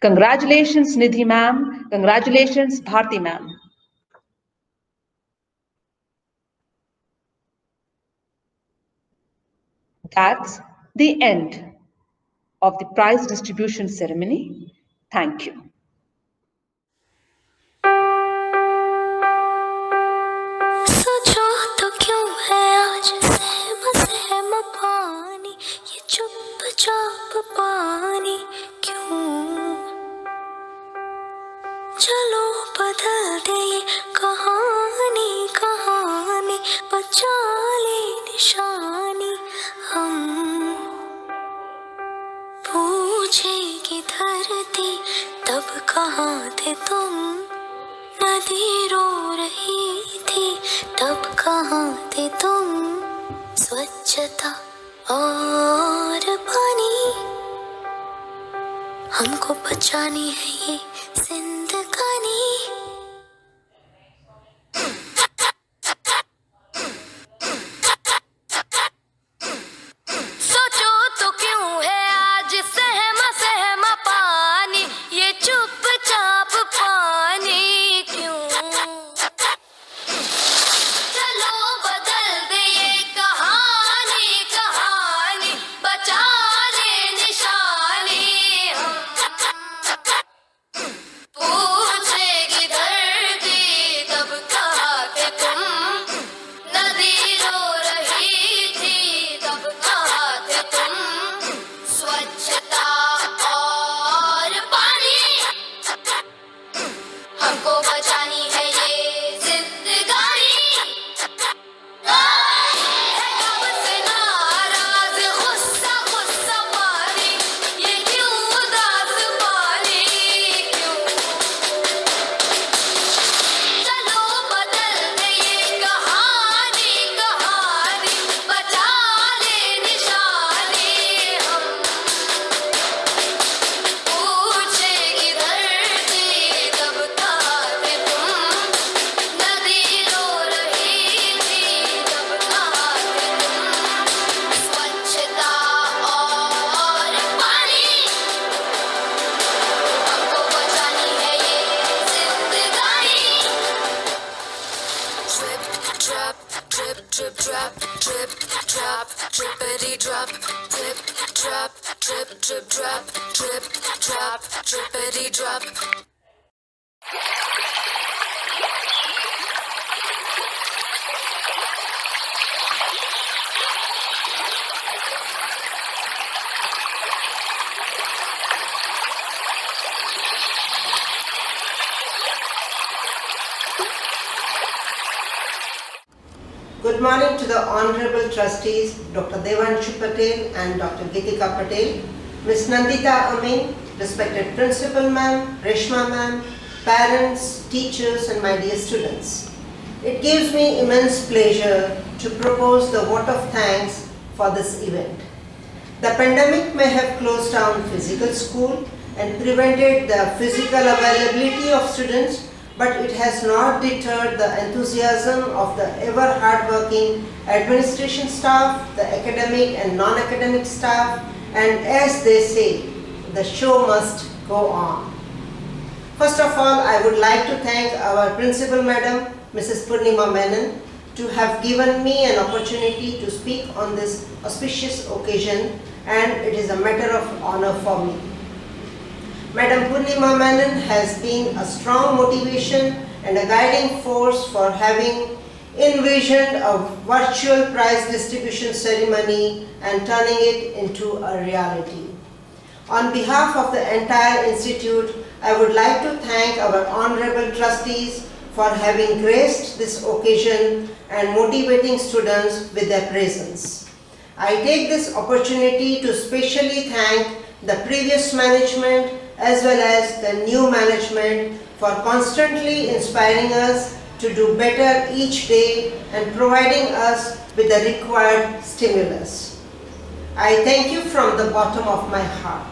S6: Congratulations, Nidhi ma'am. Congratulations, Bharti ma'am. That's the end of the prize distribution ceremony. Thank you.
S1: सोचो तो क्यों है आज सहम सहम पानी ये चुपचाप पानी क्यों चलो बदल दे ये कहानी कहानी बचा ले निशानी हम पूछेगी धरती तब कहाँ थे तुम नदी रो रही थी तब कहाँ थे तुम स्वच्छता और पानी हमको बचानी है ये जिंदगानी सोचो तो क्यों है आज सहमा सहमा पानी ये चुपचाप पानी क्यों चलो बदल दे ये कहानी कहानी बचा ले निशानी पूछेगी धरती तब कहाँ थे तुम नदी रो रही थी तब कहाँ थे तुम स्वच्छता और पानी हमको बचानी है ये जिंदगानी है कब से नाराज गुस्सा गुस्सा पानी ये क्यों उदास पानी क्यों चलो बदल दे ये कहानी कहानी बचा ले निशानी हम पूछेगी धरती तब कहाँ थे तुम नदी रो रही थी तब कहाँ थे तुम स्वच्छता और पानी हमको बचानी है ये जिंदगानी Drip, drop, drip, drop, drippity drop, drip, drop, drip, drip, drop, drip, drop, drippity drop.
S7: Good morning to the Honorable Trustees, Dr. Devanshu Patel and Dr. Geetika Patel, Ms. Nandita Amin, respected Principal Ma'am, Reshma Ma'am, parents, teachers and my dear students. It gives me immense pleasure to propose the vote of thanks for this event. The pandemic may have closed down physical school and prevented the physical availability of students, but it has not deterred the enthusiasm of the ever hardworking administration staff, the academic and non-academic staff, and as they say, the show must go on. First of all, I would like to thank our Principal Madam, Mrs. Purnima Menon, to have given me an opportunity to speak on this auspicious occasion, and it is a matter of honor for me. Madam Purnima Menon has been a strong motivation and a guiding force for having envisioned a virtual prize distribution ceremony and turning it into a reality. On behalf of the entire institute, I would like to thank our honorable trustees for having graced this occasion and motivating students with their presence. I take this opportunity to specially thank the previous management as well as the new management for constantly inspiring us to do better each day and providing us with the required stimulus. I thank you from the bottom of my heart.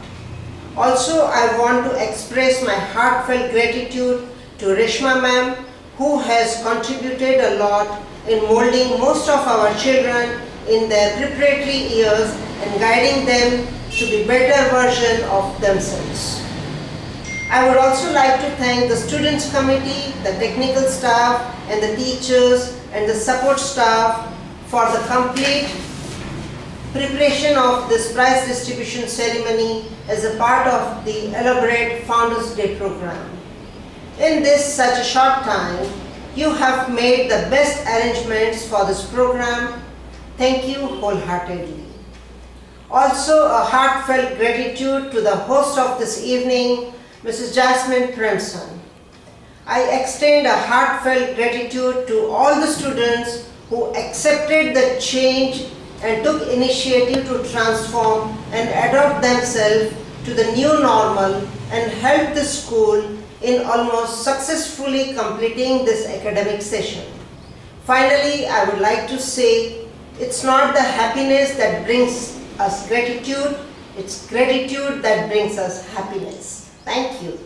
S7: Also, I want to express my heartfelt gratitude to Reshma Ma'am, who has contributed a lot in molding most of our children in their preparatory years and guiding them to be better version of themselves. I would also like to thank the Students Committee, the technical staff and the teachers and the support staff for the complete preparation of this prize distribution ceremony as a part of the elaborate Founders Day program. In this such a short time, you have made the best arrangements for this program. Thank you wholeheartedly. Also, a heartfelt gratitude to the host of this evening, Mrs. Jasmine Premson. I extend a heartfelt gratitude to all the students who accepted the change and took initiative to transform and adapt themselves to the new normal and help the school in almost successfully completing this academic session. Finally, I would like to say, it's not the happiness that brings us gratitude, it's gratitude that brings us happiness. Thank you.